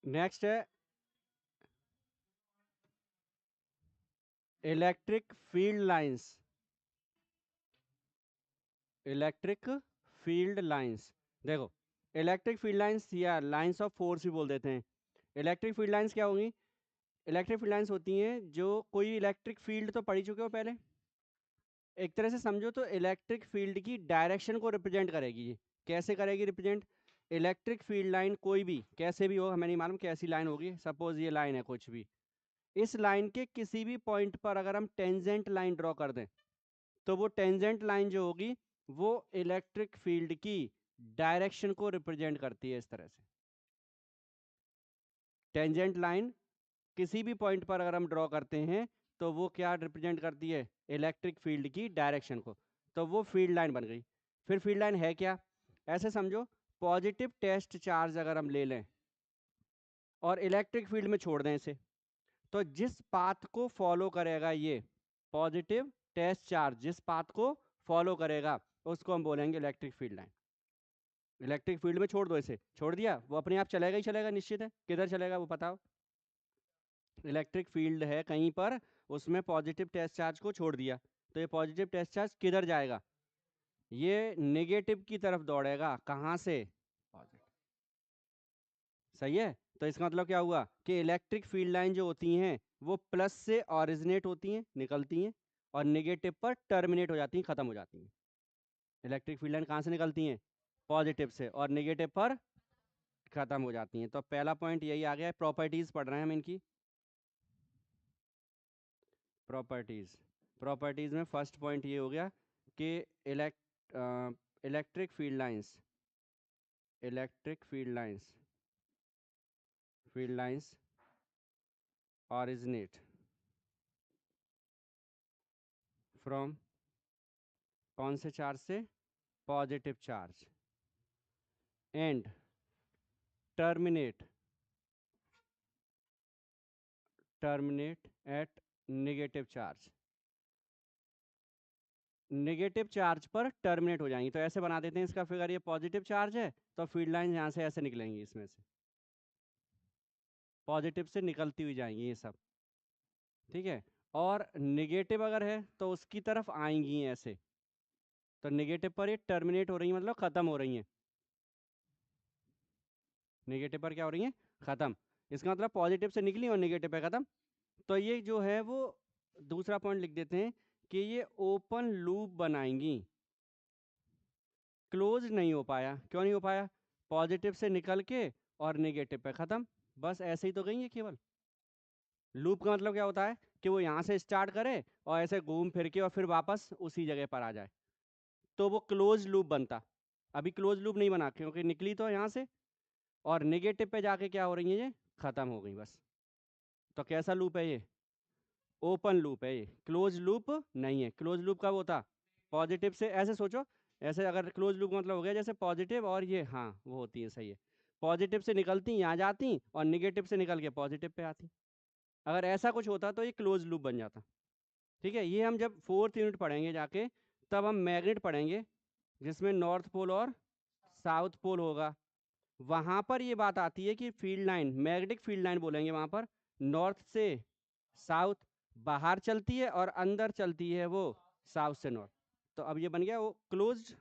Next है electric field lines. Electric field lines, देखो electric field lines या lines of force भी बोल देते हैं। इलेक्ट्रिक फील्ड लाइंस क्या होंगी? इलेक्ट्रिक फील्ड लाइंस होती हैं जो कोई इलेक्ट्रिक फील्ड तो पढ़ ही चुके हो पहले, एक तरह से समझो तो इलेक्ट्रिक फील्ड की डायरेक्शन को रिप्रेजेंट करेगी ये। कैसे करेगी रिप्रेजेंट? इलेक्ट्रिक फील्ड लाइन कोई भी कैसे भी हो, हमें नहीं मालूम कैसी लाइन होगी, सपोज ये लाइन है कुछ भी, इस लाइन के किसी भी पॉइंट पर अगर हम टेंजेंट लाइन ड्रॉ कर दें तो वो टेंजेंट लाइन जो होगी वो इलेक्ट्रिक फील्ड की डायरेक्शन को रिप्रेजेंट करती है। इस तरह से टेंजेंट लाइन किसी भी पॉइंट पर अगर हम ड्रॉ करते हैं तो वो क्या रिप्रेजेंट करती है? इलेक्ट्रिक फील्ड की डायरेक्शन को। तो वो फील्ड लाइन बन गई। फिर फील्ड लाइन है क्या? ऐसे समझो, पॉजिटिव टेस्ट चार्ज अगर हम ले लें और इलेक्ट्रिक फील्ड में छोड़ दें इसे, तो जिस पाथ को फॉलो करेगा ये पॉजिटिव टेस्ट चार्ज, जिस पाथ को फॉलो करेगा उसको हम बोलेंगे electric field line. Electric field में छोड़ दो, इसे छोड़ दिया, वो अपने आप चलेगा ही चलेगा, निश्चित है। किधर चलेगा वो बताओ? इलेक्ट्रिक फील्ड है कहीं पर, उसमें पॉजिटिव टेस्ट चार्ज को छोड़ दिया, तो ये पॉजिटिव टेस्ट चार्ज किधर जाएगा? ये नेगेटिव की तरफ दौड़ेगा। कहाँ से? पॉजिटिव। सही है। तो इसका मतलब क्या हुआ कि इलेक्ट्रिक फील्ड लाइन जो होती हैं वो प्लस से ऑरिजिनेट होती हैं, निकलती हैं, और नेगेटिव पर टर्मिनेट हो जाती हैं, खत्म हो जाती हैं। इलेक्ट्रिक फील्ड लाइन कहाँ से निकलती हैं? पॉजिटिव से, और नेगेटिव पर खत्म हो जाती हैं। तो पहला पॉइंट यही आ गया है। प्रॉपर्टीज पढ़ रहे हैं हम इनकी। प्रॉपर्टीज, प्रॉपर्टीज में फर्स्ट पॉइंट ये हो गया कि electric field lines, electric field lines originate from कौन से चार्ज से? Positive charge, and terminate terminate at negative charge. Negative charge पर टर्मिनेट हो जाएंगी। तो ऐसे बना देते हैं इसका फिगर, ये पॉजिटिव चार्ज है तो फील्ड लाइन यहाँ से ऐसे निकलेंगी, इसमें से पॉजिटिव से निकलती हुई जाएंगी ये सब, ठीक है। और नेगेटिव अगर है तो उसकी तरफ आएंगी ऐसे, तो नेगेटिव पर ये टर्मिनेट हो रही है, मतलब खत्म हो रही हैं। नेगेटिव पर क्या हो रही है? खत्म। इसका मतलब पॉजिटिव से निकली और नेगेटिव पे खत्म। तो ये जो है वो दूसरा पॉइंट लिख देते हैं कि ये ओपन लूप बनाएंगी। क्लोज नहीं हो पाया, क्यों नहीं हो पाया? पॉजिटिव से निकल के और नेगेटिव पे खत्म, बस ऐसे ही तो गई है केवल। लूप का मतलब क्या होता है कि वो यहाँ से स्टार्ट करे और ऐसे घूम फिर के और फिर वापस उसी जगह पर आ जाए, तो वो क्लोज लूप बनता। अभी क्लोज लूप नहीं बना क्योंकि निकली तो यहाँ से, और नेगेटिव पे जाके क्या हो रही है? ये खत्म हो गई बस। तो कैसा लूप है ये? ओपन लूप है ये, क्लोज लूप नहीं है। क्लोज लूप कब होता? पॉजिटिव से, ऐसे सोचो, ऐसे अगर क्लोज लूप मतलब हो गया जैसे पॉजिटिव और ये, हाँ वो होती है, सही है। पॉजिटिव से निकलती यहाँ जाती और निगेटिव से निकल के पॉजिटिव पे आती। अगर ऐसा कुछ होता तो ये क्लोज लूप बन जाता, ठीक है। ये हम जब फोर्थ यूनिट पढ़ेंगे जाके, तब हम मैग्नेट पढ़ेंगे जिसमें नॉर्थ पोल और साउथ पोल होगा। वहां पर ये बात आती है कि field line, magnetic field line बोलेंगे वहां पर, नॉर्थ से साउथ बाहर चलती है और अंदर चलती है वो साउथ से नॉर्थ। तो अब ये बन गया वो क्लोज्ड।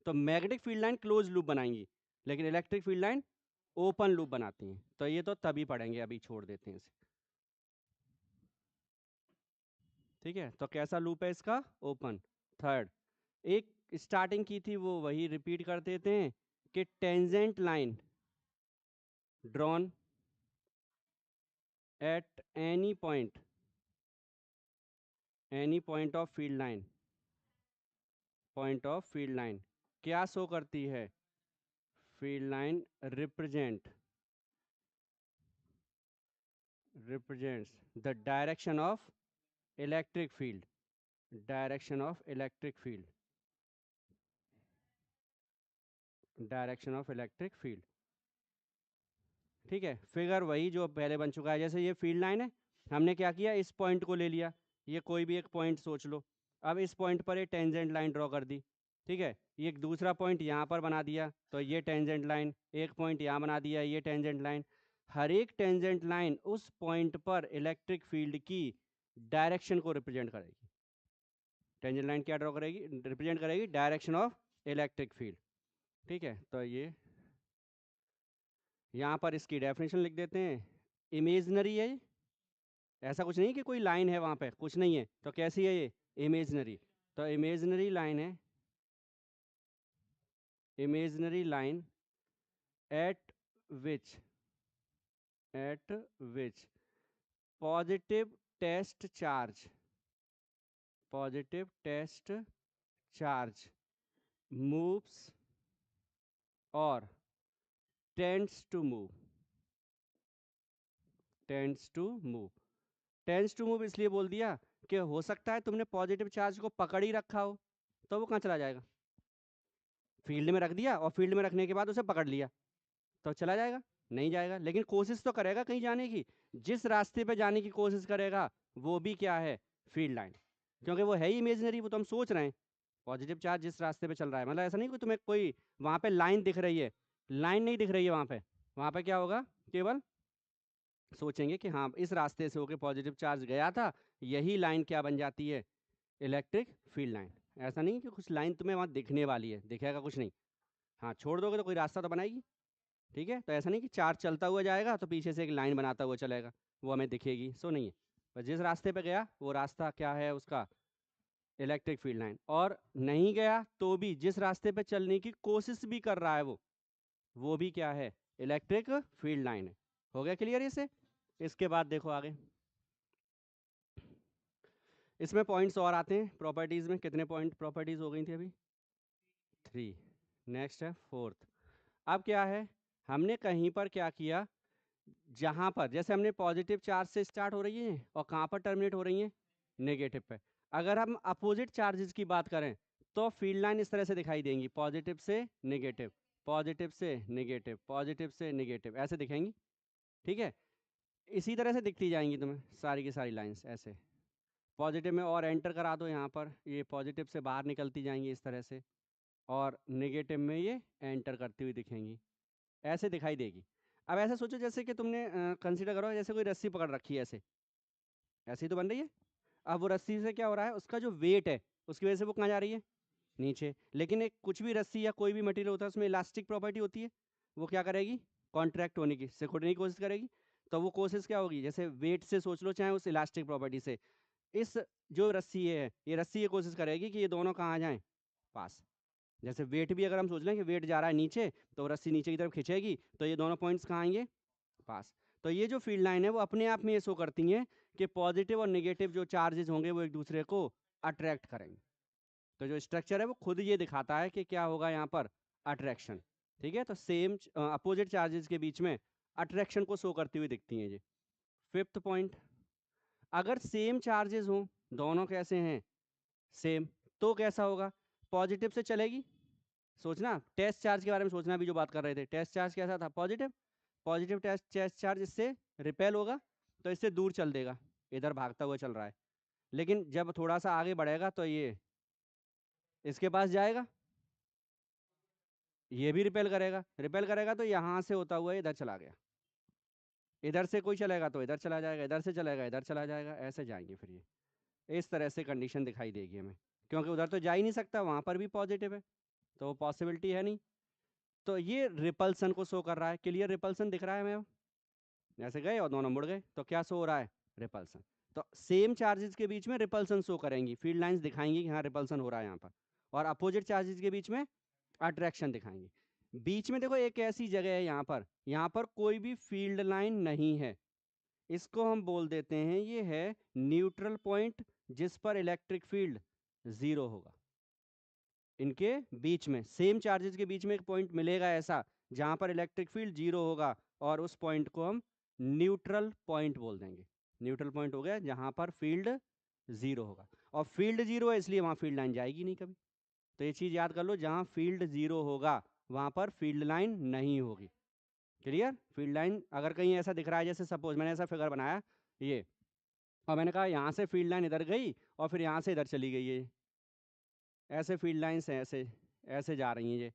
तो magnetic field line close loop बनाएंगी, लेकिन electric field line open loop बनाती हैं। तो ये तो तभी पढ़ेंगे, अभी छोड़ देते हैं इसे, ठीक है। तो कैसा लूप है इसका? ओपन। थर्ड, एक स्टार्टिंग की थी वो वही रिपीट कर देते हैं कि tangent line drawn at any point of field line, point of field line क्या शो करती है? Field line represents the direction of electric field, direction of electric field, direction of electric field, ठीक है। Figure वही जो पहले बन चुका है। जैसे ये फील्ड लाइन है, हमने क्या किया, इस पॉइंट को ले लिया, ये कोई भी एक पॉइंट सोच लो। अब इस पॉइंट पर ये टेंजेंट लाइन ड्रॉ कर दी, ठीक है, ये एक दूसरा पॉइंट यहाँ पर बना दिया तो ये टेंजेंट लाइन, एक पॉइंट यहाँ बना दिया ये टेंजेंट लाइन। हर एक टेंजेंट लाइन उस पॉइंट पर इलेक्ट्रिक फील्ड की डायरेक्शन को रिप्रेजेंट करेगी। टेंजेंट लाइन क्या ड्रॉ करेगी, रिप्रेजेंट करेगी डायरेक्शन ऑफ इलेक्ट्रिक फील्ड। ठीक है, तो ये यहाँ पर इसकी डेफिनेशन लिख देते हैं। इमेजनरी है, ऐसा कुछ नहीं कि कोई लाइन है वहाँ पे, कुछ नहीं है, तो कैसी है ये, इमेजनरी। तो इमेजनरी लाइन है, imaginary line at which positive test charge, positive test charge moves और tends to move, tends to move. Tends to move इसलिए बोल दिया कि हो सकता है तुमने पॉजिटिव चार्ज को पकड़ ही रखा हो, तो वो कहाँ चला जाएगा, फील्ड में रख दिया और फील्ड में रखने के बाद उसे पकड़ लिया तो चला जाएगा, नहीं जाएगा। लेकिन कोशिश तो करेगा कहीं जाने की, जिस रास्ते पे जाने की कोशिश करेगा वो भी क्या है, फील्ड लाइन, क्योंकि वो है ही इमेजिनरी, वो तो हम सोच रहे हैं पॉजिटिव चार्ज जिस रास्ते पे चल रहा है, मतलब ऐसा नहीं कि तुम्हें कोई वहां पे लाइन दिख रही है, लाइन नहीं दिख रही है वहां पे क्या होगा, केवल सोचेंगे कि हाँ इस रास्ते से होकर पॉजिटिव चार्ज गया था, यही लाइन क्या बन जाती है, इलेक्ट्रिक फील्ड लाइन। ऐसा नहीं कि कुछ लाइन तुम्हें वहां दिखने वाली है, दिखेगा कुछ नहीं, हाँ छोड़ दोगे तो कोई रास्ता तो बनाएगी। ठीक है, तो ऐसा नहीं कि चार्ज चलता हुआ जाएगा तो पीछे से एक लाइन बनाता हुआ चलेगा, वो हमें दिखेगी, सो नहीं है। पर जिस रास्ते पे गया वो रास्ता क्या है उसका, इलेक्ट्रिक फील्ड लाइन। और नहीं गया तो भी जिस रास्ते पे चलने की कोशिश भी कर रहा है वो भी क्या है, इलेक्ट्रिक फील्ड लाइन है। हो गया क्लियर इसे। इसके बाद देखो आगे, इसमें पॉइंट्स और आते हैं प्रॉपर्टीज में। कितने पॉइंट प्रॉपर्टीज हो गई थी अभी, 3। नेक्स्ट है 4th। अब क्या है, हमने कहीं पर क्या किया, जहां पर जैसे हमने पॉजिटिव चार्ज से स्टार्ट हो रही है और कहां पर टर्मिनेट हो रही है, नेगेटिव पे। अगर हम अपोजिट चार्जेस की बात करें तो फील्ड लाइन इस तरह से दिखाई देंगी, पॉजिटिव से नेगेटिव, पॉजिटिव से नेगेटिव, पॉजिटिव से नेगेटिव, ऐसे दिखेंगी। ठीक है, इसी तरह से दिखती जाएंगी तुम्हें सारी की सारी लाइंस ऐसे। पॉजिटिव में और एंटर करा दो यहाँ पर, ये पॉजिटिव से बाहर निकलती जाएंगी इस तरह से, और नेगेटिव में ये एंटर करती हुई दिखेंगी, ऐसे दिखाई देगी। अब ऐसे सोचो जैसे कि तुमने कंसीडर करो जैसे कोई रस्सी पकड़ रखी है, ऐसे ऐसी तो बन रही है। अब वो रस्सी से क्या हो रहा है, उसका जो वेट है उसकी वजह से वो कहाँ जा रही है, नीचे। लेकिन एक कुछ भी रस्सी या कोई भी मटेरियल होता है उसमें इलास्टिक प्रॉपर्टी होती है, वो क्या करेगी, कॉन्ट्रैक्ट होने की, सिकुड़ने की कोशिश करेगी। तो वो कोशिश क्या होगी, जैसे वेट से सोच लो चाहे उस इलास्टिक प्रॉपर्टी से, इस जो रस्सी है ये रस्सी ये कोशिश करेगी कि ये दोनों कहाँ जाएं, पास। जैसे वेट भी अगर हम सोच लें कि वेट जा रहा है नीचे तो रस्सी नीचे की तरफ खिंचेगी तो ये दोनों पॉइंट्स कहाँ आएंगे, पास। तो ये जो फील्ड लाइन है वो अपने आप में ये शो करती हैं कि पॉजिटिव और नेगेटिव जो चार्जेस होंगे वो एक दूसरे को अट्रैक्ट करेंगे। तो जो स्ट्रक्चर है वो खुद ये दिखाता है कि क्या होगा यहाँ पर, अट्रैक्शन। ठीक है, तो सेम अपोजिट चार्जेस के बीच में अट्रैक्शन को शो करती हुई दिखती हैं ये। 5th पॉइंट, अगर सेम चार्जेस हों, दोनों कैसे हैं, सेम, तो कैसा होगा, पॉजिटिव से चलेगी। सोचना टेस्ट चार्ज के बारे में, सोचना भी जो बात कर रहे थे, टेस्ट चार्ज कैसा था, पॉजिटिव, पॉजिटिव टेस्ट चार्ज इससे रिपेल होगा तो इससे दूर चल देगा, इधर भागता हुआ चल रहा है। लेकिन जब थोड़ा सा आगे बढ़ेगा तो ये इसके पास जाएगा, ये भी रिपेल करेगा तो यहाँ से होता हुआ इधर चला गया, इधर से कोई चलेगा तो इधर चला जाएगा, इधर से चलेगा इधर चला जाएगा, ऐसे जाएंगे फिर ये इस तरह से कंडीशन दिखाई देगी हमें, क्योंकि उधर तो जा ही नहीं सकता, वहां पर भी पॉजिटिव है तो पॉसिबिलिटी है नहीं। तो ये रिपल्सन को शो कर रहा है, क्लियर रिपल्सन दिख रहा है हमें, ऐसे गए और दोनों मुड़ गए तो क्या शो हो रहा है, रिपल्सन। तो सेम चार्जेस के बीच में रिपल्सन शो करेंगी, फील्ड लाइंस दिखाएंगी कि हाँ रिपल्सन हो रहा है यहाँ पर, और अपोजिट चार्जेस के बीच में अट्रैक्शन दिखाएंगे। बीच में देखो एक ऐसी जगह है यहाँ पर कोई भी फील्ड लाइन नहीं है, इसको हम बोल देते हैं ये है न्यूट्रल पॉइंट, जिस पर इलेक्ट्रिक फील्ड 0 होगा। इनके बीच में सेम चार्जेस के बीच में एक पॉइंट मिलेगा ऐसा जहां पर इलेक्ट्रिक फील्ड 0 होगा, और उस पॉइंट को हम न्यूट्रल पॉइंट बोल देंगे। न्यूट्रल पॉइंट हो गया जहां पर फील्ड 0 होगा, और फील्ड 0 है इसलिए वहां फील्ड लाइन जाएगी नहीं कभी। तो ये चीज याद कर लो, जहां फील्ड 0 होगा वहां पर फील्ड लाइन नहीं होगी। क्लियर, फील्ड लाइन अगर कहीं ऐसा दिख रहा है, जैसे सपोज मैंने ऐसा फिगर बनाया ये, और मैंने कहा यहाँ से फील्ड लाइन इधर गई और फिर यहाँ से इधर चली गई है, ऐसे फील्ड लाइन्स हैं ऐसे, ऐसे जा रही हैं ये।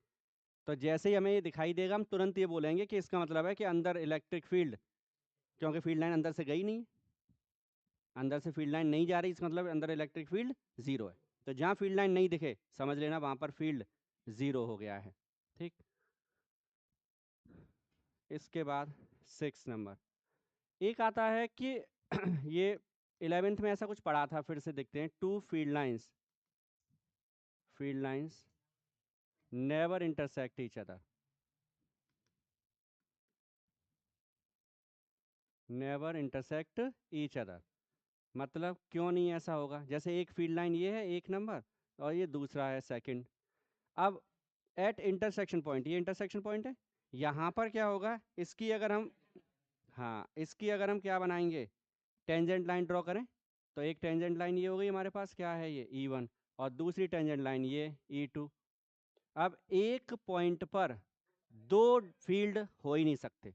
तो जैसे ही हमें ये दिखाई देगा हम तुरंत ये बोलेंगे कि इसका मतलब है कि अंदर इलेक्ट्रिक फील्ड, क्योंकि फील्ड लाइन अंदर से गई नहीं, अंदर से फील्ड लाइन नहीं जा रही, इसका मतलब अंदर इलेक्ट्रिक फील्ड जीरो है। तो जहाँ फील्ड लाइन नहीं दिखे समझ लेना वहाँ पर फील्ड जीरो हो गया है। ठीक, इसके बाद 6 नंबर एक आता है कि ये 11th में ऐसा कुछ पढ़ा था, फिर से देखते हैं। Two field lines never intersect each other, never intersect each other. मतलब क्यों नहीं ऐसा होगा? जैसे एक फील्ड लाइन ये है 1 नंबर और ये दूसरा है सेकंड। अब एट इंटरसेक्शन पॉइंट, ये इंटरसेक्शन पॉइंट है, यहाँ पर क्या होगा, इसकी अगर हम, हाँ इसकी अगर हम क्या बनाएंगे, टेंजेंट लाइन ड्रॉ करें, तो एक टेंजेंट लाइन ये हो गई हमारे पास, क्या है ये E1, और दूसरी टेंजेंट लाइन ये E2। अब एक पॉइंट पर दो फील्ड हो ही नहीं सकते।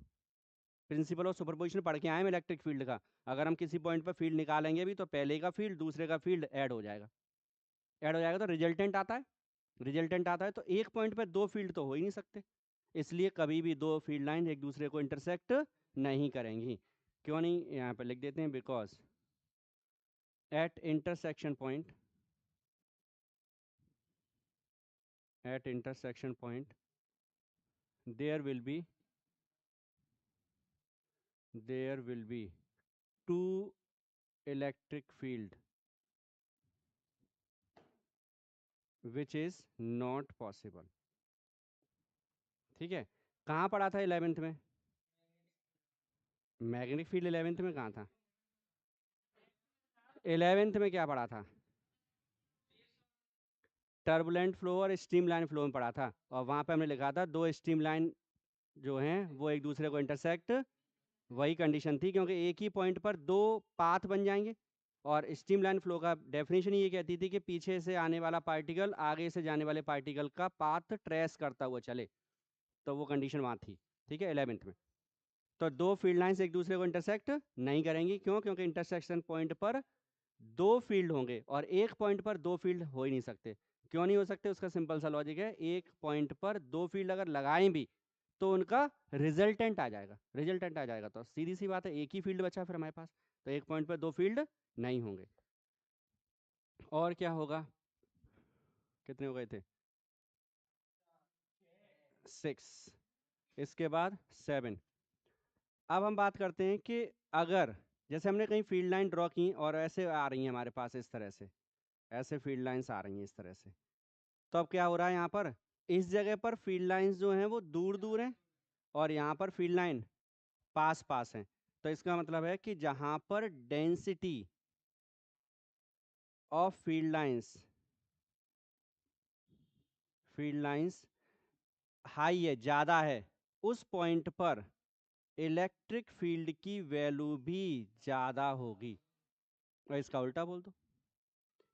प्रिंसिपल ऑफ सुपरपोजिशन पढ़ के आए हम इलेक्ट्रिक फील्ड का। अगर हम किसी पॉइंट पर फील्ड निकालेंगे भी तो पहले का फील्ड दूसरे का फील्ड ऐड हो जाएगा, ऐड हो जाएगा तो रिजल्टेंट आता है, रिजल्टेंट आता है, तो एक पॉइंट पर दो फील्ड तो हो ही नहीं सकते। इसलिए कभी भी दो फील्ड लाइन एक दूसरे को इंटरसेक्ट नहीं करेंगी। क्यों नहीं, यहाँ पर लिख देते हैं, because at intersection point, at intersection point there will be, there will be two electric field which is not possible। ठीक है, कहाँ पढ़ा था 11th में? मैग्नेटिक फील्ड 11th में कहाँ था? 11th में क्या पढ़ा था? टर्बुलेंट फ्लो और स्टीम लाइन फ्लो में पढ़ा था, और वहाँ पे हमने लिखा था दो स्टीम लाइन जो हैं वो एक दूसरे को इंटरसेक्ट, वही कंडीशन थी, क्योंकि एक ही पॉइंट पर दो पाथ बन जाएंगे। और स्टीम लाइन फ्लो का डेफिनेशन ये कहती थी कि पीछे से आने वाला पार्टिकल आगे से जाने वाले पार्टिकल का पाथ ट्रेस करता हुआ चले, तो वो कंडीशन वहाँ थी। ठीक है, 11th में। तो दो फील्ड लाइंस एक दूसरे को इंटरसेक्ट नहीं करेंगी, क्यों? क्योंकि इंटरसेक्शन पॉइंट पर दो फील्ड होंगे और एक पॉइंट पर दो फील्ड हो ही नहीं सकते। क्यों नहीं हो सकते? उसका सिंपल सा लॉजिक है, एक पॉइंट पर दो फील्ड अगर लगाएं भी तो उनका रिजल्टेंट आ जाएगा, रिजल्टेंट आ जाएगा, तो सीधी सी बात है एक ही फील्ड बचा फिर हमारे पास, तो एक पॉइंट पर दो फील्ड नहीं होंगे। और क्या होगा, कितने हो गए थे? 6। इसके बाद 7। अब हम बात करते हैं कि अगर जैसे हमने कहीं फील्ड लाइन ड्रॉ की और ऐसे आ रही हैं हमारे पास, इस तरह से ऐसे फील्ड लाइंस आ रही हैं इस तरह से, तो अब क्या हो रहा है यहाँ पर, इस जगह पर फील्ड लाइंस जो हैं वो दूर दूर हैं और यहाँ पर फील्ड लाइन पास पास हैं। तो इसका मतलब है कि जहाँ पर density of field lines high है, ज़्यादा है, उस पॉइंट पर इलेक्ट्रिक फील्ड की वैल्यू भी ज़्यादा होगी। और इसका उल्टा बोल दो,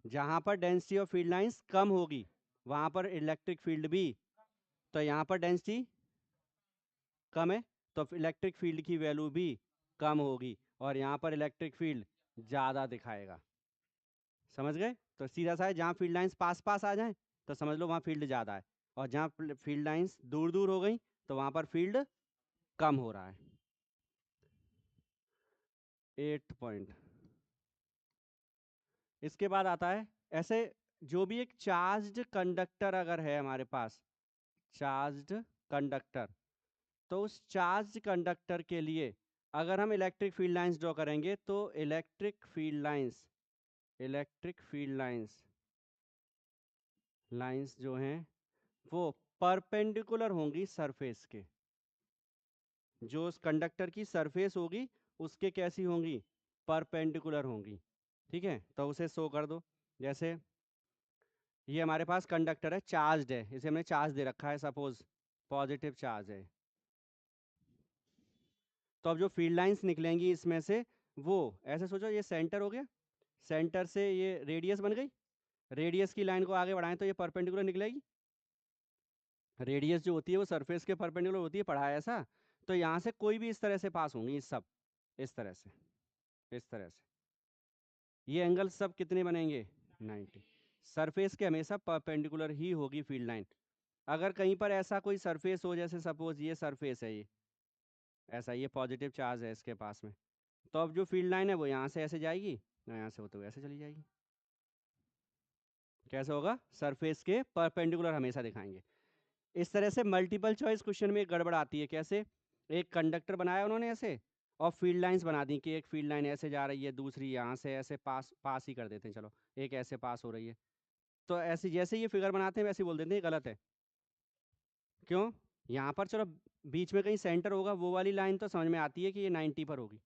जहाँ पर डेंसिटी ऑफ फील्ड लाइंस कम होगी वहाँ पर इलेक्ट्रिक फील्ड भी, तो यहाँ पर डेंसिटी कम है तो इलेक्ट्रिक फील्ड की वैल्यू भी कम होगी, और यहाँ पर इलेक्ट्रिक फील्ड ज़्यादा दिखाएगा। समझ गए? तो सीधा सा है, जहाँ फील्ड लाइंस पास पास आ जाए तो समझ लो वहाँ फील्ड ज़्यादा है, और जहाँ फील्ड लाइंस दूर दूर हो गई तो वहाँ पर फील्ड कम हो रहा है। 8 पॉइंट। इसके बाद आता है, ऐसे जो भी एक चार्ज्ड कंडक्टर अगर है हमारे पास, चार्ज्ड कंडक्टर, तो उस चार्ज कंडक्टर के लिए अगर हम इलेक्ट्रिक फील्ड लाइंस ड्रॉ करेंगे तो इलेक्ट्रिक फील्ड लाइंस जो हैं वो परपेंडिकुलर होंगी सरफेस के, जो उस कंडक्टर की सरफेस होगी उसके कैसी होंगी, परपेंडिकुलर होंगी। ठीक है, तो उसे शो कर दो। जैसे ये हमारे पास कंडक्टर है, चार्ज्ड है, इसे हमने चार्ज दे रखा है, सपोज पॉजिटिव चार्ज है। तो अब जो फील्ड लाइंस निकलेंगी इसमें से, वो ऐसे सोचो, ये सेंटर हो गया, सेंटर से ये रेडियस बन गई, रेडियस की लाइन को आगे बढ़ाएं तो ये परपेंडिकुलर निकलेगी। रेडियस जो होती है वो सरफेस के परपेंडिकुलर होती है, पढ़ा है ऐसा। तो यहाँ से कोई भी इस तरह से पास होंगी, सब इस तरह से, इस तरह से, ये एंगल सब कितने बनेंगे, 90। सरफेस के हमेशा परपेंडिकुलर ही होगी फील्ड लाइन। अगर कहीं पर ऐसा कोई सरफेस हो, जैसे सपोज ये सरफेस है, ये ऐसा, ये पॉजिटिव चार्ज है इसके पास में, तो अब जो फील्ड लाइन है वो यहाँ से ऐसे जाएगी, यहाँ से होते हुए ऐसे चली जाएगी। कैसे होगा? सरफेस के परपेंडिकुलर हमेशा दिखाएंगे। इस तरह से मल्टीपल चॉइस क्वेश्चन में एक गड़बड़ आती है। कैसे? एक कंडक्टर बनाया उन्होंने ऐसे, और फील्ड लाइंस बना दी कि एक फील्ड लाइन ऐसे जा रही है, दूसरी यहाँ से ऐसे पास पास ही कर देते हैं, चलो एक ऐसे पास हो रही है, तो ऐसे जैसे ये फिगर बनाते हैं वैसे ही बोल देते हैं ये गलत है। क्यों? यहाँ पर चलो बीच में कहीं सेंटर होगा, वो वाली लाइन तो समझ में आती है कि ये 90 पर होगी,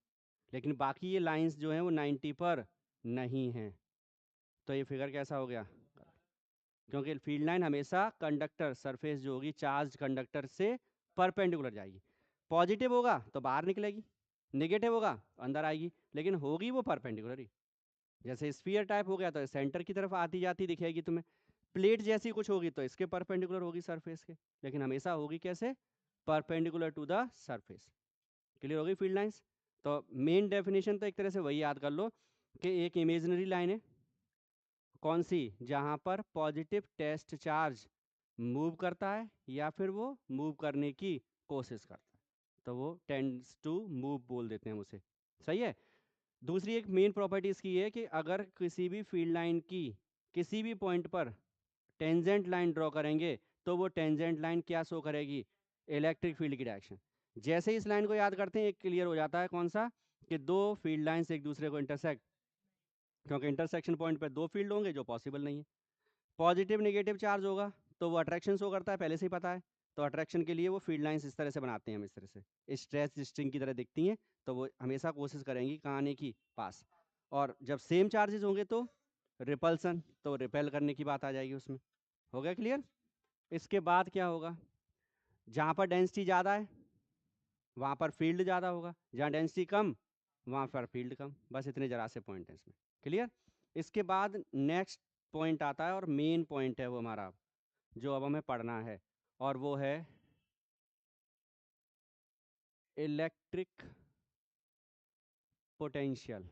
लेकिन बाकी ये लाइंस जो हैं वो 90 पर नहीं हैं, तो ये फिगर कैसा हो गया? क्योंकि फील्ड लाइन हमेशा कंडक्टर सरफेस जो होगी चार्ज कंडक्टर से परपेंडिकुलर जाएगी। पॉजिटिव होगा तो बाहर निकलेगी, नेगेटिव होगा अंदर आएगी, लेकिन होगी वो परपेंडिकुलर ही। जैसे स्फीयर टाइप हो गया तो सेंटर की तरफ आती जाती दिखेगी तुम्हें, प्लेट जैसी कुछ होगी तो इसके परपेंडिकुलर होगी सरफेस के, लेकिन हमेशा होगी कैसे? Perpendicular to the surface. Clear होगी फील्ड लाइंस? तो मेन डेफिनेशन तो एक तरह से वही याद कर लो कि एक इमेजिनरी लाइन है, कौन सी? जहां पर पॉजिटिव टेस्ट चार्ज मूव करता है या फिर वो मूव करने की कोशिश करता है, तो वो टेंड्स टू मूव बोल देते हैं उसे। सही है। दूसरी एक मेन प्रॉपर्टी इसकी है कि अगर किसी भी फील्ड लाइन की किसी भी पॉइंट पर टेंजेंट लाइन ड्रॉ करेंगे तो वो टेंजेंट लाइन क्या शो करेगी? इलेक्ट्रिक फील्ड की डायरेक्शन। जैसे ही इस लाइन को याद करते हैं एक क्लियर हो जाता है, कौन सा? कि दो फील्ड लाइंस एक दूसरे को इंटरसेक्ट, क्योंकि इंटरसेक्शन पॉइंट पे दो फील्ड होंगे जो पॉसिबल नहीं है। पॉजिटिव नेगेटिव चार्ज होगा तो वो अट्रैक्शन शो करता है, पहले से ही पता है, तो अट्रैक्शन के लिए वो फील्ड लाइंस इस तरह से बनाते हैं हम, इस तरह से स्ट्रेच स्ट्रिंग की तरह दिखती हैं, तो वो हमेशा कोशिश करेंगी कहाँ आने की? पास। और जब सेम चार्जेस होंगे तो रिपल्सन, तो रिपेल करने की बात आ जाएगी उसमें। हो गया क्लियर? इसके बाद क्या होगा? जहाँ पर डेंसिटी ज़्यादा है वहाँ पर फील्ड ज़्यादा होगा, जहाँ डेंसिटी कम वहाँ पर फील्ड कम। बस इतने जरा से पॉइंट हैं इसमें। क्लियर? इसके बाद नेक्स्ट पॉइंट आता है और मेन पॉइंट है वो हमारा, जो अब हमें पढ़ना है, और वो है इलेक्ट्रिक पोटेंशियल।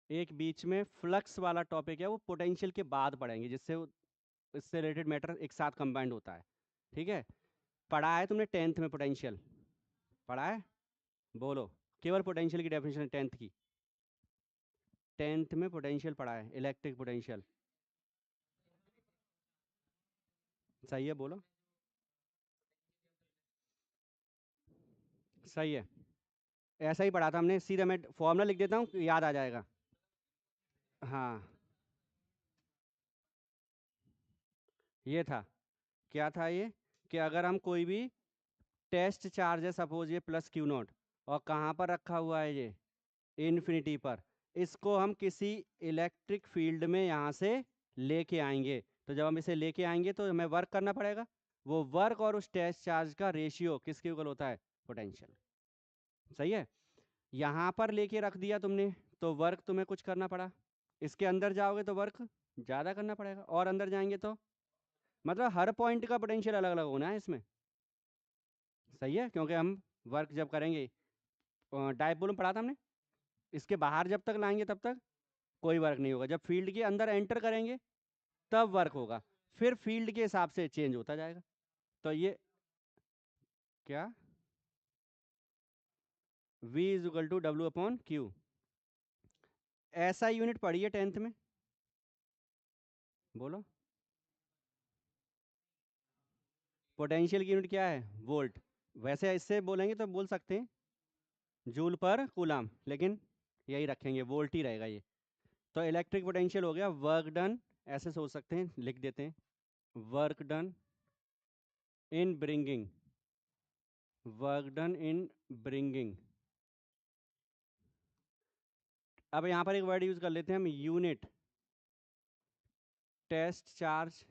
एक बीच में फ्लक्स वाला टॉपिक है, वो पोटेंशियल के बाद पढ़ेंगे, जिससे इससे रिलेटेड मैटर एक साथ कंबाइंड होता है। ठीक है? पढ़ा है तुमने 10th में पोटेंशियल? पढ़ा है? बोलो। केवल पोटेंशियल की डेफिनेशन 10th की, 10th में पोटेंशियल पढ़ा है, इलेक्ट्रिक पोटेंशियल। सही है, बोलो। सही है, ऐसा ही पढ़ा था हमने। सीधा मैं फॉर्मूला लिख देता हूँ, याद आ जाएगा। हाँ, ये था। क्या था ये? कि अगर हम कोई भी टेस्ट चार्ज है, सपोज ये प्लस क्यू नॉट, और कहाँ पर रखा हुआ है ये? इन्फिनिटी पर। इसको हम किसी इलेक्ट्रिक फील्ड में यहाँ से लेके आएंगे, तो जब हम इसे लेके आएंगे तो हमें वर्क करना पड़ेगा। वो वर्क और उस टेस्ट चार्ज का रेशियो किसके इक्वल होता है? पोटेंशियल। सही है। यहाँ पर लेके रख दिया तुमने तो वर्क तुम्हें कुछ करना पड़ा, इसके अंदर जाओगे तो वर्क ज़्यादा करना पड़ेगा, और अंदर जाएंगे तो, मतलब हर पॉइंट का पोटेंशियल अलग अलग होना है इसमें। सही है, क्योंकि हम वर्क जब करेंगे, डायपोल में पढ़ा था हमने, इसके बाहर जब तक लाएंगे तब तक कोई वर्क नहीं होगा, जब फील्ड के अंदर एंटर करेंगे तब वर्क होगा, फिर फील्ड के हिसाब से चेंज होता जाएगा। तो ये क्या? V is equal to W upon Q. ऐसा यूनिट पढ़ी है 10th में? बोलो। पोटेंशियल की यूनिट क्या है? वोल्ट। वैसे इससे बोलेंगे तो बोल सकते हैं जूल पर कूलाम, लेकिन यही रखेंगे, वोल्ट ही रहेगा ये। तो इलेक्ट्रिक पोटेंशियल हो गया वर्क डन, ऐसे सोच सकते हैं, लिख देते हैं, work done in bringing, work done in bringing. अब यहाँ पर एक वर्ड यूज कर लेते हैं हम, unit test charge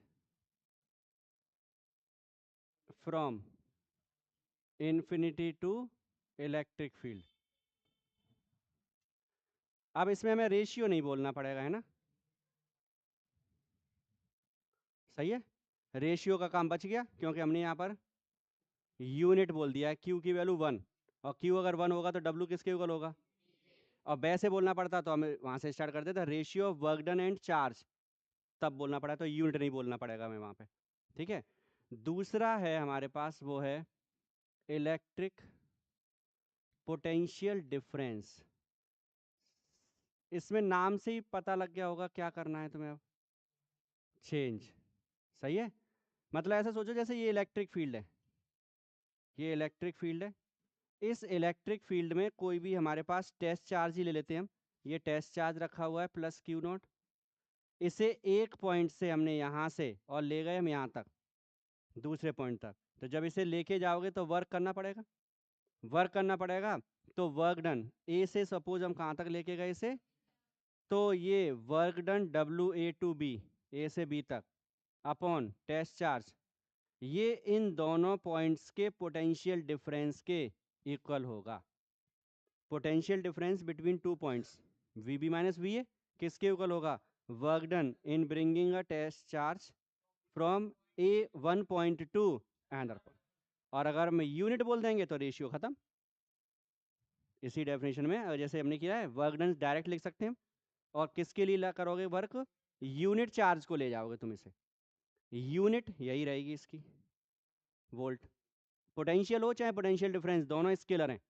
from infinity to electric field. अब इसमें हमें रेशियो नहीं बोलना पड़ेगा, है ना? सही है, रेशियो का काम बच गया, क्योंकि हमने यहाँ पर यूनिट बोल दिया है, क्यू की वैल्यू 1, और क्यू अगर 1 होगा तो डब्ल्यू किसके इक्वल होगा? और वैसे बोलना पड़ता तो हमें वहां से स्टार्ट कर देते, ratio of work done and charge तब बोलना पड़ा, तो यूनिट नहीं बोलना पड़ेगा हमें वहाँ पे। ठीक है, दूसरा है हमारे पास, वो है इलेक्ट्रिक पोटेंशियल डिफरेंस। इसमें नाम से ही पता लग गया होगा क्या करना है तुम्हें अब, चेंज। सही है, मतलब ऐसा सोचो जैसे ये इलेक्ट्रिक फील्ड है, ये इलेक्ट्रिक फील्ड है, इस इलेक्ट्रिक फील्ड में कोई भी हमारे पास टेस्ट चार्ज ही ले लेते हैं हम, ये टेस्ट चार्ज रखा हुआ है प्लस क्यू नॉट, इसे एक पॉइंट से हमने यहाँ से और ले गए हम यहाँ तक, दूसरे पॉइंट तक, तो जब इसे लेके जाओगे तो वर्क करना पड़ेगा, वर्क करना पड़ेगा, तो वर्क डन ए से सपोज हम कहाँ तक लेके गए इसे, तो ये work done WA to B, ए से बी तक, अपॉन टेस्ट चार्ज, ये इन दोनों पॉइंट्स के पोटेंशियल डिफरेंस के इक्वल होगा। Potential difference between two points VB minus VA किसके इक्वल होगा, work done in bringing a test charge from a one point to another point. और अगर हम यूनिट बोल देंगे तो रेशियो खत्म। इसी डेफिनेशन में अगर जैसे हमने किया है, वर्क डन डायरेक्ट लिख सकते हैं, और किसके लिए ला करोगे वर्क, यूनिट चार्ज को ले जाओगे तुम इसे, यूनिट यही रहेगी इसकी, वोल्ट। पोटेंशियल हो चाहे पोटेंशियल डिफरेंस, दोनों स्केलर हैं,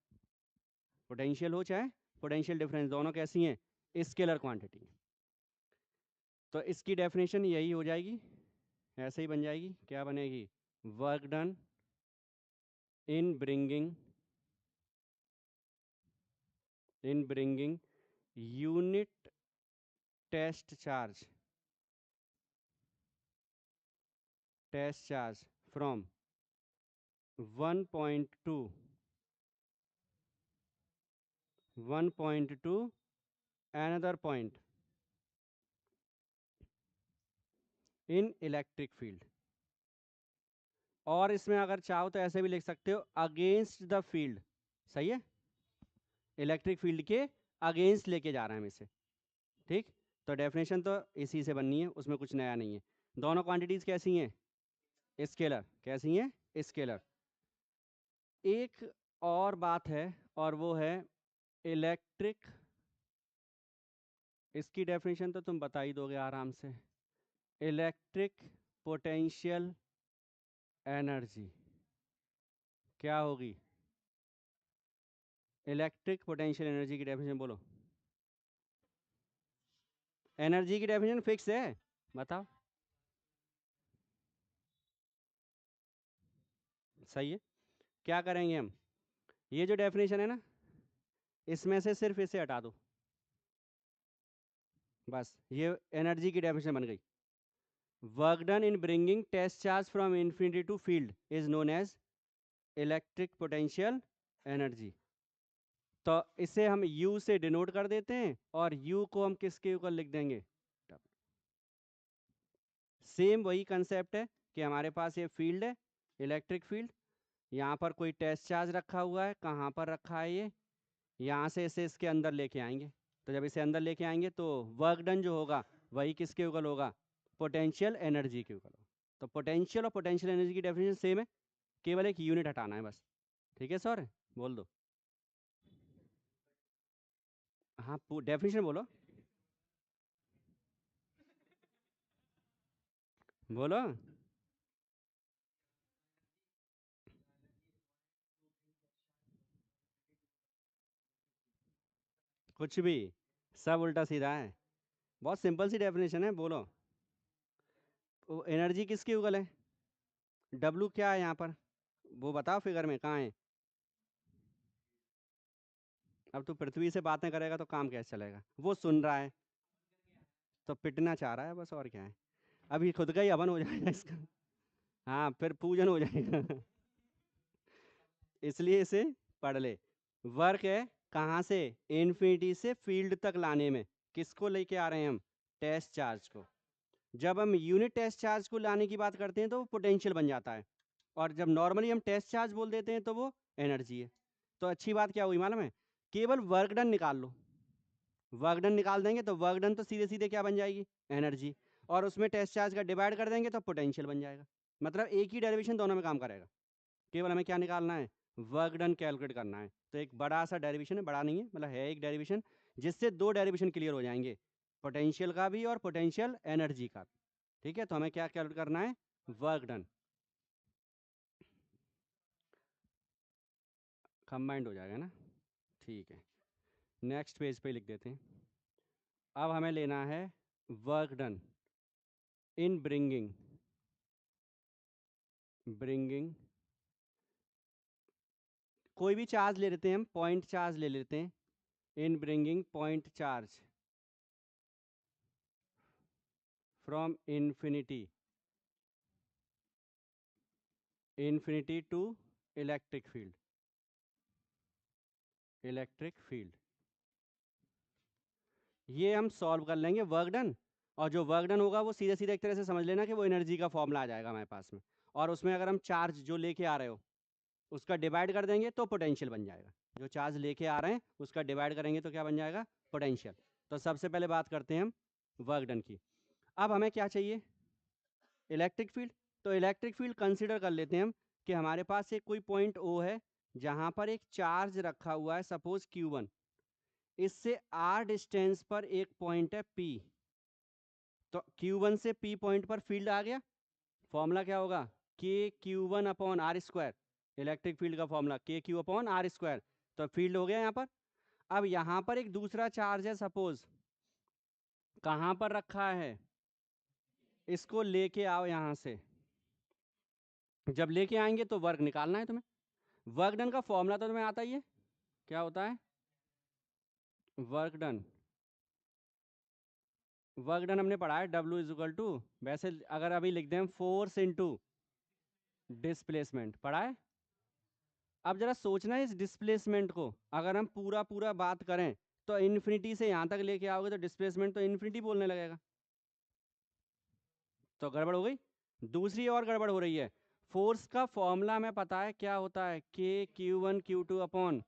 पोटेंशियल हो चाहे पोटेंशियल डिफरेंस, दोनों कैसी हैं, स्केलर क्वांटिटी। तो इसकी डेफिनेशन यही हो जाएगी, ऐसे ही बन जाएगी, क्या बनेगी, work done in bringing unit test charge from 1.2 another point in electric field. और इसमें अगर चाहो तो ऐसे भी लिख सकते हो, अगेंस्ट द फील्ड। सही है, इलेक्ट्रिक फील्ड के अगेंस्ट लेके जा रहे हैं हम इसे। ठीक, तो डेफिनेशन तो इसी से बननी है, उसमें कुछ नया नहीं है। दोनों क्वांटिटीज कैसी हैं, स्केलर, कैसी हैं, स्केलर। एक और बात है, और वो है इलेक्ट्रिक, इसकी डेफिनेशन तो तुम बता ही दोगे आराम से, इलेक्ट्रिक पोटेंशियल एनर्जी क्या होगी, इलेक्ट्रिक पोटेंशियल एनर्जी की डेफिनेशन बोलो। एनर्जी की डेफिनेशन फिक्स है, बताओ। सही है, क्या करेंगे हम, ये जो डेफिनेशन है ना, इसमें से सिर्फ इसे हटा दो, बस ये एनर्जी की डेफिनेशन बन गई। Work done in bringing test charge from infinity to field is known as electric potential energy. तो इसे हम U से डिनोट कर देते हैं, और U को हम किसके ऊपर लिख देंगे, सेम वही कंसेप्ट है कि हमारे पास ये फील्ड है, इलेक्ट्रिक फील्ड, यहाँ पर कोई टेस्ट चार्ज रखा हुआ है, कहाँ पर रखा है ये, यहाँ से इसे इसके अंदर लेके आएंगे, तो जब इसे अंदर लेके आएंगे तो वर्क डन जो होगा वही किसके इक्वल होगा, पोटेंशियल एनर्जी के इक्वल होगा। तो पोटेंशियल और पोटेंशियल एनर्जी की डेफिनेशन सेम है, केवल एक यूनिट हटाना है बस। ठीक है सर, बोल दो। हाँ, डेफिनेशन बोलो, बोलो। कुछ भी, सब उल्टा सीधा है, बहुत सिंपल सी डेफिनेशन है, बोलो। एनर्जी किसकी इक्वल है, W क्या है यहाँ पर, वो बताओ फिगर में कहाँ है। अब तू पृथ्वी से बातें करेगा तो काम कैसे चलेगा, वो सुन रहा है तो पिटना चाह रहा है बस, और क्या है। अभी खुद का ही हवन हो जाएगा इसका, हाँ फिर पूजन हो जाएगा इसलिए इसे पढ़ ले। वर्क है कहाँ से, इन्फिनिटी से फील्ड तक लाने में, किसको लेके आ रहे हैं हम, टेस्ट चार्ज को। जब हम यूनिट टेस्ट चार्ज को लाने की बात करते हैं तो वो पोटेंशियल बन जाता है, और जब नॉर्मली हम टेस्ट चार्ज बोल देते हैं तो वो एनर्जी है। तो अच्छी बात क्या हुई मालूम है, केवल वर्क डन निकाल लो, वर्क डन निकाल देंगे तो वर्क डन तो सीधे सीधे क्या बन जाएगी, एनर्जी, और उसमें टेस्ट चार्ज का डिवाइड कर देंगे तो पोटेंशियल बन जाएगा। मतलब एक ही डेरिवेशन दोनों में काम करेगा, केवल हमें क्या निकालना है, वर्क डन कैलकुलेट करना है। तो एक बड़ा सा डेरिवेशन है, बड़ा नहीं है मतलब है एक डेरिवेशन, जिससे दो डेरिवेशन क्लियर हो जाएंगे, पोटेंशियल का भी और पोटेंशियल एनर्जी का भी। ठीक है, तो हमें क्या कैलकुलेट करना है, वर्क डन, कंबाइंड हो जाएगा ना, ठीक है। नेक्स्ट पेज पे लिख देते हैं। अब हमें लेना है work done in bringing, bringing कोई भी चार्ज ले लेते हैं हम, पॉइंट चार्ज ले लेते हैं, in bringing point charge from infinity, infinity to electric field, electric field. ये हम सॉल्व कर लेंगे वर्क डन, और जो वर्क डन होगा वो सीधे सीधे एक तरह से समझ लेना कि वो एनर्जी का फॉर्मूला आ जाएगा हमारे पास में, और उसमें अगर हम चार्ज जो लेके आ रहे हो उसका डिवाइड कर देंगे तो पोटेंशियल बन जाएगा। जो चार्ज लेके आ रहे हैं उसका डिवाइड करेंगे तो क्या बन जाएगा, पोटेंशियल। तो सबसे पहले बात करते हैं हम वर्क डन की। अब हमें क्या चाहिए, इलेक्ट्रिक फील्ड। तो इलेक्ट्रिक फील्ड कंसिडर कर लेते हैं हम कि हमारे पास एक कोई पॉइंट ओ है जहां पर एक चार्ज रखा हुआ है, सपोज Q1, इससे r डिस्टेंस पर एक पॉइंट है P। तो Q1 से P पॉइंट पर फील्ड आ गया, फॉर्मूला क्या होगा, KQ1/r², इलेक्ट्रिक फील्ड का फॉर्मूला KQ/r²। तो फील्ड हो गया यहाँ पर। अब यहाँ पर एक दूसरा चार्ज है, सपोज कहाँ पर रखा है, इसको लेके आओ यहाँ से। जब लेके आएंगे तो वर्क निकालना है तुम्हें। वर्क डन का फॉर्मूला तो तुम्हें आता ही है, क्या होता है, वर्क डन, वर्क डन हमने पढ़ा है, W = वैसे अगर अभी लिख दें फोर्स इनटू डिस्प्लेसमेंट, पढ़ा है। अब जरा सोचना है इस डिस्प्लेसमेंट को, अगर हम पूरा पूरा बात करें तो इन्फिनिटी से यहाँ तक लेके आओगे तो डिस्प्लेसमेंट तो इन्फिनिटी बोलने लगेगा, तो गड़बड़ हो गई। दूसरी और गड़बड़ हो रही है, फोर्स का फॉर्मूला हमें पता है क्या होता है, KQ1/Q2।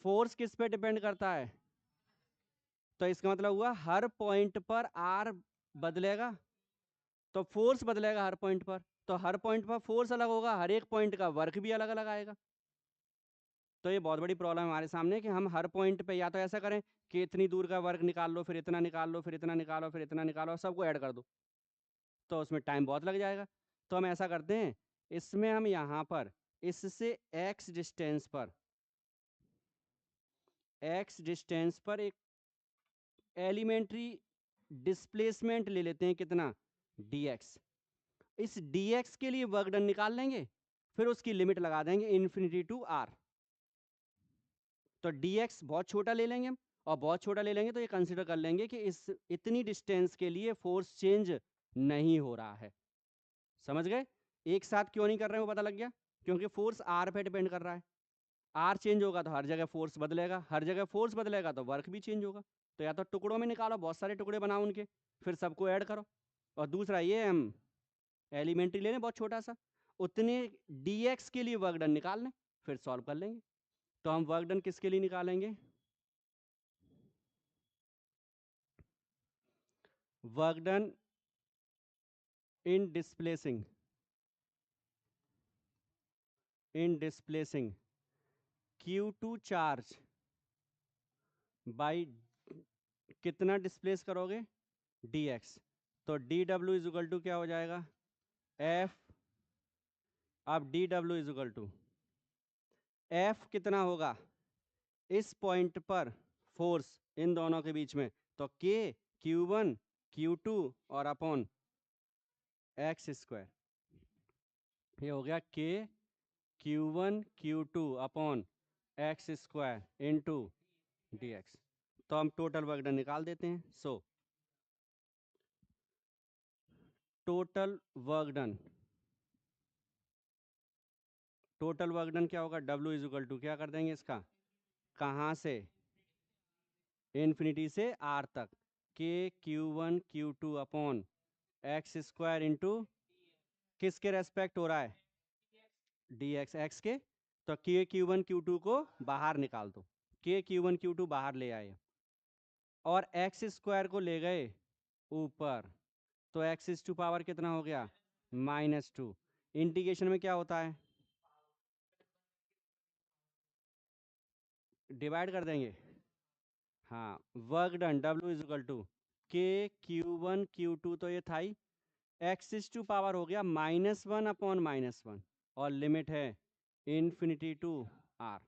फोर्स किस पे डिपेंड करता है, तो इसका मतलब हुआ हर पॉइंट पर R बदलेगा तो फोर्स बदलेगा हर पॉइंट पर, तो हर पॉइंट पर फोर्स अलग होगा, हर एक पॉइंट का वर्क भी अलग अलग आएगा। तो ये बहुत बड़ी प्रॉब्लम हमारे सामने कि हम हर पॉइंट पे या तो ऐसा करें कि इतनी दूर का वर्क निकाल लो, फिर इतना निकाल लो, फिर इतना निकालो, फिर इतना निकालो, सबको ऐड कर दो, तो उसमें टाइम बहुत लग जाएगा। तो हम ऐसा करते हैं, इसमें हम यहाँ पर इससे एक्स डिस्टेंस पर एक एलिमेंट्री डिस्प्लेसमेंट ले लेते हैं, कितना, dx। इस dx के लिए वर्क डन निकाल लेंगे, फिर उसकी लिमिट लगा देंगे इन्फिनिटी टू r। तो dx बहुत छोटा ले लेंगे हम, और बहुत छोटा ले लेंगे तो ये कंसिडर कर लेंगे कि इस इतनी डिस्टेंस के लिए फोर्स चेंज नहीं हो रहा है। समझ गए, एक साथ क्यों नहीं कर रहे हैं वो पता लग गया, क्योंकि फोर्स r पे डिपेंड कर रहा है। r चेंज होगा तो हर जगह फोर्स बदलेगा, हर जगह फोर्स बदलेगा तो वर्क भी चेंज होगा। तो या तो टुकड़ों में निकालो, बहुत सारे टुकड़े बनाओ उनके, फिर सबको ऐड करो, और दूसरा ये हम एलिमेंट्री ले लें बहुत छोटा सा, उतने dx के लिए वर्क डन निकाल लें, फिर सॉल्व कर लेंगे। तो हम वर्क डन किसके लिए निकालेंगे, work done in displacing, Q2 charge by कितना डिस्प्लेस करोगे, dx। तो dw = क्या हो जाएगा, f। अब dw = f कितना होगा, इस पॉइंट पर फोर्स इन दोनों के बीच में, तो KQ1 Q2 और अपॉन x², ये हो गया KQ1 Q2 upon x² into dx। तो हम टोटल वर्क डन निकाल देते हैं। So total work done, total work done क्या होगा, W = क्या कर देंगे इसका, कहाँ से, इन्फिनिटी से r तक, KQ1 Q2 upon x² into किसके रेस्पेक्ट हो रहा है, dx, x के। तो KQ1 Q2 को बाहर निकाल दो, KQ1 Q2 बाहर ले आए और x² को ले गए ऊपर, तो x⁴ कितना हो गया, -2। इंटीग्रेशन में क्या होता है, डिवाइड कर देंगे। हाँ, वर्क डन W = के Q1 Q2 तो ये था ही, x⁴ हो गया -1/-1 और लिमिट है इन्फिनिटी टू r।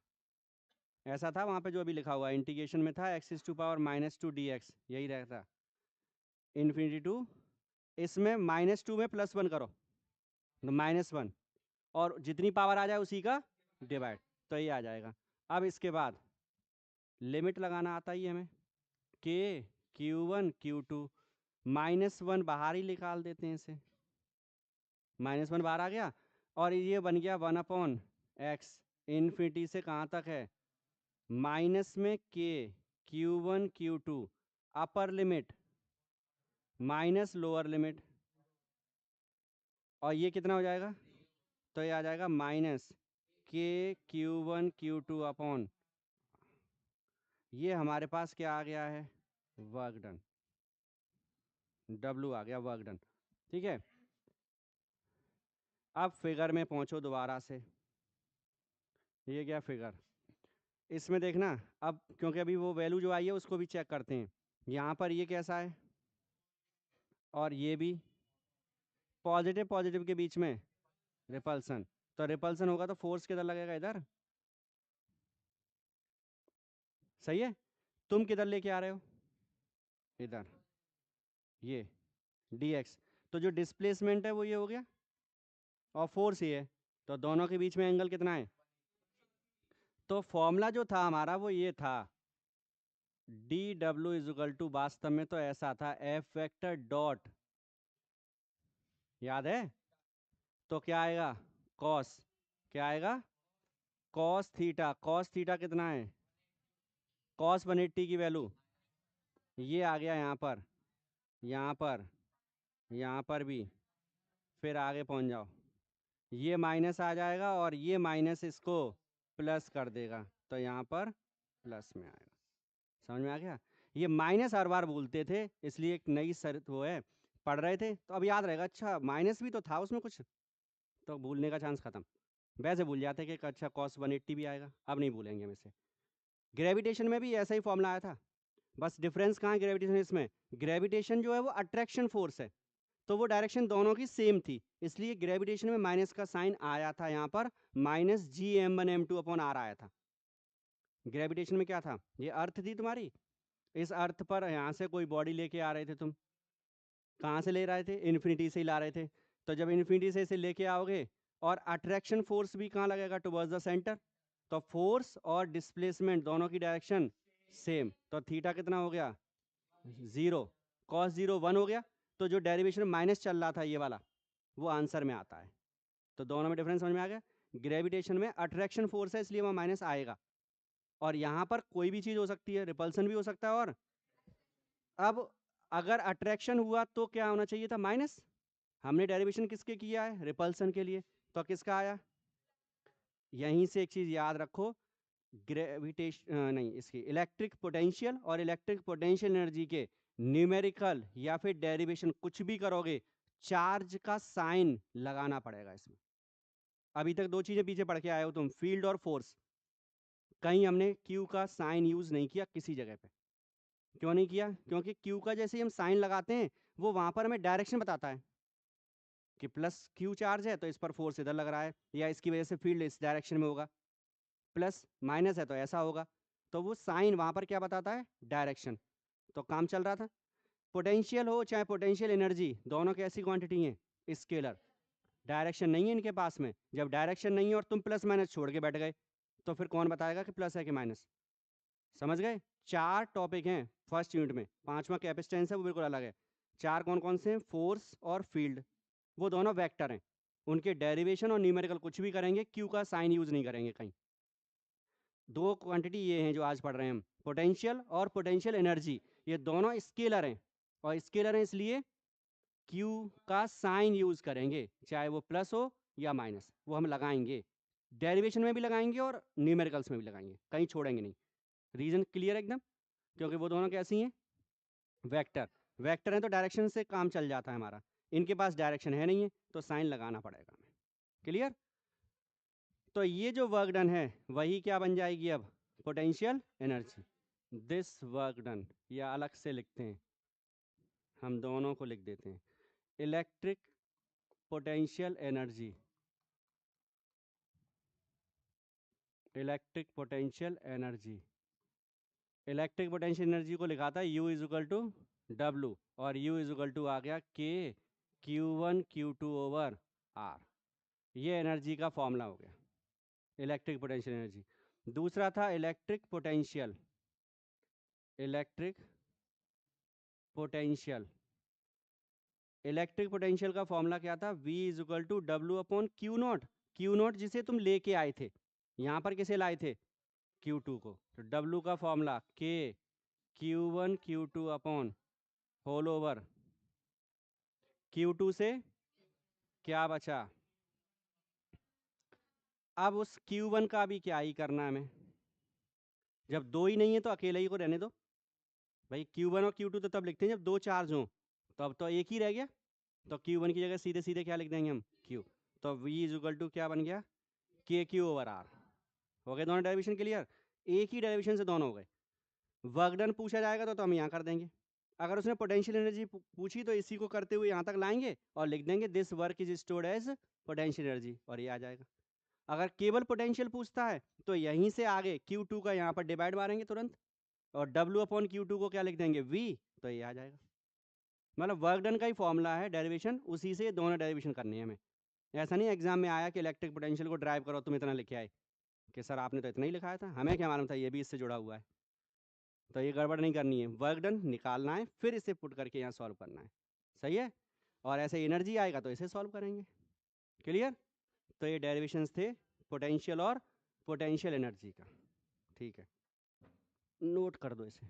ऐसा था वहां पे जो अभी लिखा हुआ है इंटीग्रेशन में था x⁻² dx, यही रहता इन्फिनिटी टू, इसमें -2 में +1 करो तो -1 और जितनी पावर आ जाए उसी का डिवाइड, तो ये आ जाएगा। अब इसके बाद लिमिट लगाना आता ही हमें, के Q1 Q2, -1 बाहर ही निकाल देते हैं इसे, -1 बाहर आ गया और ये बन गया 1/x, इन्फिनिटी से कहाँ तक है, माइनस में के Q1 Q2, upper limit minus lower limit, और ये कितना हो जाएगा, तो ये आ जाएगा माइनस के Q1 Q2 अपॉन, ये हमारे पास क्या आ गया है, वर्क डन, W आ गया वर्क डन। ठीक है, अब फिगर में पहुंचो दोबारा से, ये क्या फिगर, इसमें देखना अब, क्योंकि अभी वो वैल्यू जो आई है उसको भी चेक करते हैं। यहाँ पर ये कैसा है और ये भी पॉजिटिव पॉजिटिव के बीच में रिपल्सन, तो रिपल्सन होगा तो फोर्स किधर लगेगा, इधर, सही है। तुम किधर लेके आ रहे हो, इधर, ये dx, तो जो डिस्प्लेसमेंट है वो ये हो गया और फोर्स ये है, तो दोनों के बीच में एंगल कितना है, तो फॉर्मूला जो था हमारा वो ये था, dw इज टू, वास्तव में तो ऐसा था F वेक्टर डॉट, याद है, तो क्या आएगा कॉस, क्या आएगा कॉस थीटा, कॉस थीटा कितना है, कॉस 180 की वैल्यू ये आ गया यहाँ पर, यहाँ पर, यहाँ पर भी, फिर आगे पहुँच जाओ, ये माइनस आ जाएगा और ये माइनस इसको प्लस कर देगा, तो यहाँ पर प्लस में आएगा। समझ में आ गया, ये माइनस हर बार भूलते थे इसलिए एक नई शर्त वो है, पढ़ रहे थे तो अब याद रहेगा, अच्छा माइनस भी तो था उसमें कुछ, तो भूलने का चांस खत्म। वैसे भूल जाते कि अच्छा cos 180 भी आएगा, अब नहीं भूलेंगे हम इसे। ग्रेविटेशन में भी ऐसा ही फॉर्मूला आया था, बस डिफरेंस कहाँ है ग्रेविटेशन, इसमें ग्रेविटेशन जो है वो अट्रैक्शन फोर्स है, तो वो डायरेक्शन दोनों की सेम थी, इसलिए ग्रेविटेशन में माइनस का साइन आया था, यहाँ पर -Gm1m2/r आया था। ग्रेविटेशन में क्या था, ये अर्थ थी तुम्हारी, इस अर्थ पर यहाँ से कोई बॉडी लेके आ रहे थे तुम, कहाँ से ले रहे थे, इन्फिनिटी से ही ला रहे थे, तो जब इन्फिनिटी से इसे लेके आओगे और अट्रैक्शन फोर्स भी कहाँ लगेगा, टुवर्ड्स द सेंटर, तो फोर्स और डिस्प्लेसमेंट दोनों की डायरेक्शन सेम, तो थीटा कितना हो गया 0, cos 0 1 हो गया, तो जो डेरिवेशन माइनस चल रहा था ये वाला वो आंसर में आता है, तो दोनों में डिफरेंस समझ में आ गया। ग्रेविटेशन में अट्रैक्शन फोर्स है इसलिए वहाँ माइनस आएगा, और यहाँ पर कोई भी चीज हो सकती है, रिपल्सन भी हो सकता है, और अब अगर अट्रैक्शन हुआ तो क्या होना चाहिए था, माइनस, हमने डेरिवेशन किसके किया है, रिपल्सन के लिए, तो किसका आया। यहीं से एक चीज याद रखो, ग्रेविटेशन नहीं, इसकी इलेक्ट्रिक पोटेंशियल और इलेक्ट्रिक पोटेंशियल एनर्जी के न्यूमेरिकल या फिर डेरिवेशन कुछ भी करोगे, चार्ज का साइन लगाना पड़ेगा इसमें। अभी तक दो चीजें पीछे पढ़ के आए हो तुम, फील्ड और फोर्स, कहीं हमने क्यू का साइन यूज नहीं किया किसी जगह पे, क्यों नहीं किया, क्योंकि क्यू का जैसे ही हम साइन लगाते हैं वो वहां पर हमें डायरेक्शन बताता है कि प्लस क्यू चार्ज है तो इस पर फोर्स इधर लग रहा है, या इसकी वजह से फील्ड इस डायरेक्शन में होगा, प्लस माइनस है तो ऐसा होगा, तो वो साइन वहां पर क्या बताता है, डायरेक्शन, तो काम चल रहा था। पोटेंशियल हो चाहे पोटेंशियल एनर्जी, दोनों कैसी क्वांटिटी हैं, स्केलर, डायरेक्शन नहीं है इनके पास में, जब डायरेक्शन नहीं है और तुम प्लस माइनस छोड़ के बैठ गए तो फिर कौन बताएगा कि प्लस है कि माइनस, समझ गए। चार टॉपिक हैं फर्स्ट यूनिट में, पांचवा कैपेसिटेंस है वो बिल्कुल अलग है, चार कौन कौन से हैं, फोर्स और फील्ड, वो दोनों वेक्टर हैं, उनके डेरिवेशन और न्यूमेरिकल कुछ भी करेंगे, क्यू का साइन यूज नहीं करेंगे कहीं। दो क्वांटिटी ये हैं जो आज पढ़ रहे हैं हम, पोटेंशियल और पोटेंशियल एनर्जी, ये दोनों स्केलर हैं, और स्केलर हैं इसलिए क्यू का साइन यूज करेंगे, चाहे वो प्लस हो या माइनस, वो हम लगाएंगे, डेरिवेशन में भी लगाएंगे और न्यूमेरिकल्स में भी लगाएंगे, कहीं छोड़ेंगे नहीं। रीजन क्लियर एकदम, क्योंकि वो दोनों कैसी हैं, वेक्टर, वेक्टर हैं तो डायरेक्शन से काम चल जाता है हमारा, इनके पास डायरेक्शन है नहीं है तो साइन लगाना पड़ेगा हमें। क्लियर, तो ये जो वर्क डन है वही क्या बन जाएगी अब, potential energy, this work done, या अलग से लिखते हैं हम दोनों को लिख देते हैं। Electric potential energy, electric potential energy, electric potential energy को लिखा था U is equal to W, और U इज इक्वल टू आ गया K Q1 Q2 over R। ये एनर्जी का फॉर्मूला हो गया, इलेक्ट्रिक पोटेंशियल एनर्जी। दूसरा था electric potential, electric potential, electric potential का फॉर्मूला क्या था? V is equal to W upon Q naught, Q naught जिसे तुम लेके आए थे, यहाँ पर किसे लाए थे? Q2 को। तो W का formula K Q1 Q2 upon whole over Q2 से क्या बचा? अब उस Q1 का भी क्या ही करना है हमें, जब दो ही नहीं है तो अकेला ही को रहने दो भाई। Q1 और Q2 तो तब लिखते हैं जब दो चार्ज हों, तो अब तो एक ही रह गया, तो Q1 की जगह सीधे सीधे क्या लिख देंगे हम? Q। तो V इज इक्वल टू क्या बन गया? KQ over R। हो गए दोनों डेरिवेशन क्लियर? एक ही डेरिवेशन से दोनों हो गए। वर्क डन पूछा जाएगा तो हम यहाँ कर देंगे। अगर उसने पोटेंशियल एनर्जी पूछी तो इसी को करते हुए यहाँ तक लाएंगे और लिख देंगे this work is stored as potential energy, और ये आ जाएगा। अगर केवल पोटेंशियल पूछता है तो यहीं से आगे Q2 का यहाँ पर डिवाइड मारेंगे तुरंत, और W अपॉन Q2 को क्या लिख देंगे? V, तो ये आ जाएगा। मतलब वर्क डन का ही फॉर्मूला है डेरिवेशन, उसी से दोनों डेरिवेशन करनी है हमें। ऐसा नहीं एग्जाम में आया कि इलेक्ट्रिक पोटेंशियल को ड्राइव करो तुम इतना लिखे आए कि सर आपने तो इतना ही लिखाया था, हमें क्या मालूम था ये भी इससे जुड़ा हुआ है। तो ये गड़बड़ नहीं करनी है, वर्क डन निकालना है फिर इसे पुट करके यहाँ सॉल्व करना है। सही है? और ऐसे एनर्जी आएगा तो इसे सॉल्व करेंगे। क्लियर? तो ये डेरिवेशंस थे पोटेंशियल और पोटेंशियल एनर्जी का। ठीक है, नोट कर दो इसे।